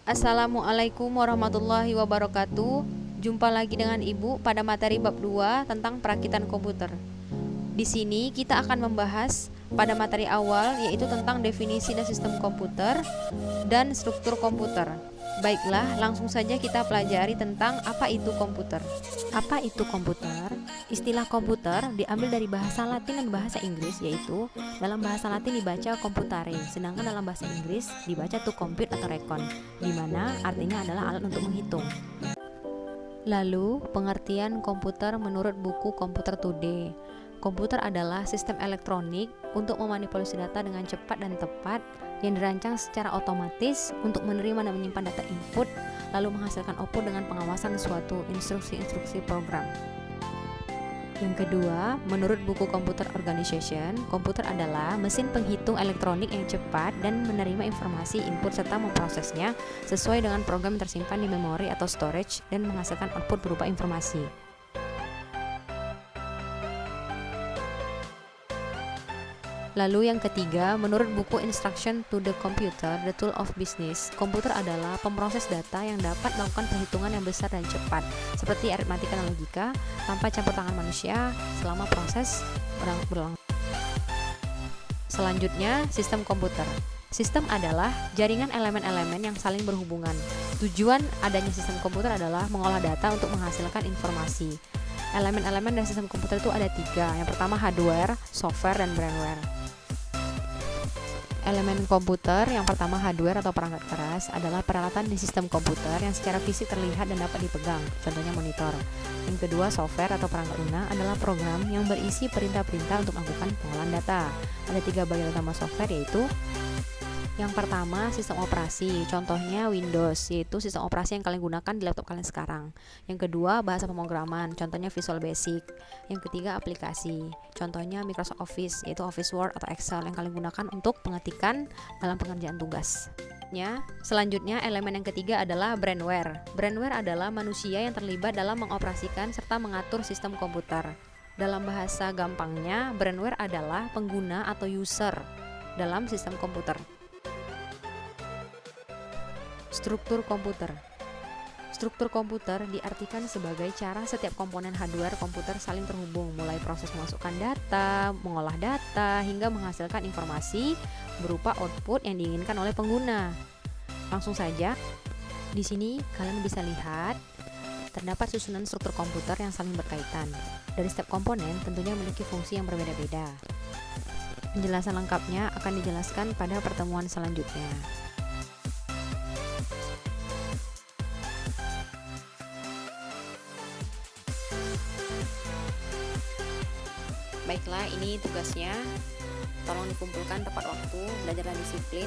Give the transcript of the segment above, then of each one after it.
Assalamualaikum warahmatullahi wabarakatuh. Jumpa lagi dengan Ibu pada materi bab 2 tentang perakitan komputer. Di sini kita akan membahas pada materi awal, yaitu tentang definisi dan sistem komputer dan struktur komputer. Baiklah, langsung saja kita pelajari tentang apa itu komputer. Apa itu komputer? Istilah komputer diambil dari bahasa Latin dan bahasa Inggris, yaitu dalam bahasa Latin dibaca computare, sedangkan dalam bahasa Inggris dibaca to compute atau recon, di mana artinya adalah alat untuk menghitung. Lalu, pengertian komputer menurut buku Computer Today. Komputer adalah sistem elektronik untuk memanipulasi data dengan cepat dan tepat yang dirancang secara otomatis untuk menerima dan menyimpan data input, lalu menghasilkan output dengan pengawasan suatu instruksi-instruksi program. Yang kedua, menurut buku Computer Organization, komputer adalah mesin penghitung elektronik yang cepat dan menerima informasi input serta memprosesnya sesuai dengan program yang tersimpan di memori atau storage dan menghasilkan output berupa informasi. Lalu yang ketiga, menurut buku Instruction to the Computer, The Tool of Business, komputer adalah pemroses data yang dapat melakukan perhitungan yang besar dan cepat, seperti aritmatika dan logika, tanpa campur tangan manusia selama proses berlangsung. Selanjutnya, sistem komputer. Sistem adalah jaringan elemen-elemen yang saling berhubungan. Tujuan adanya sistem komputer adalah mengolah data untuk menghasilkan informasi. Elemen-elemen dari sistem komputer itu ada 3. Yang pertama hardware, software, dan brainware. Elemen komputer yang pertama hardware atau perangkat keras adalah peralatan di sistem komputer yang secara fisik terlihat dan dapat dipegang, contohnya monitor. Yang kedua software atau perangkat lunak adalah program yang berisi perintah-perintah untuk melakukan pengolahan data. Ada 3 bagian utama software, yaitu yang pertama, sistem operasi, contohnya Windows, yaitu sistem operasi yang kalian gunakan di laptop kalian sekarang. Yang kedua, bahasa pemrograman, contohnya Visual Basic. Yang ketiga, aplikasi, contohnya Microsoft Office, yaitu Office Word atau Excel yang kalian gunakan untuk pengetikan dalam pengerjaan tugas. Selanjutnya, elemen yang ketiga adalah brainware. Brainware adalah manusia yang terlibat dalam mengoperasikan serta mengatur sistem komputer. Dalam bahasa gampangnya, brainware adalah pengguna atau user dalam sistem komputer. Struktur komputer. Struktur komputer diartikan sebagai cara setiap komponen hardware komputer saling terhubung, mulai proses memasukkan data, mengolah data, hingga menghasilkan informasi berupa output yang diinginkan oleh pengguna. Langsung saja, di sini kalian bisa lihat terdapat susunan struktur komputer yang saling berkaitan. Dari setiap komponen tentunya memiliki fungsi yang berbeda-beda. Penjelasan lengkapnya akan dijelaskan pada pertemuan selanjutnya. Baiklah, ini tugasnya. Tolong dikumpulkan tepat waktu, belajar dan disiplin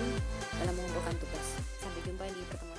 dalam mengumpulkan tugas. Sampai jumpa di pertemuan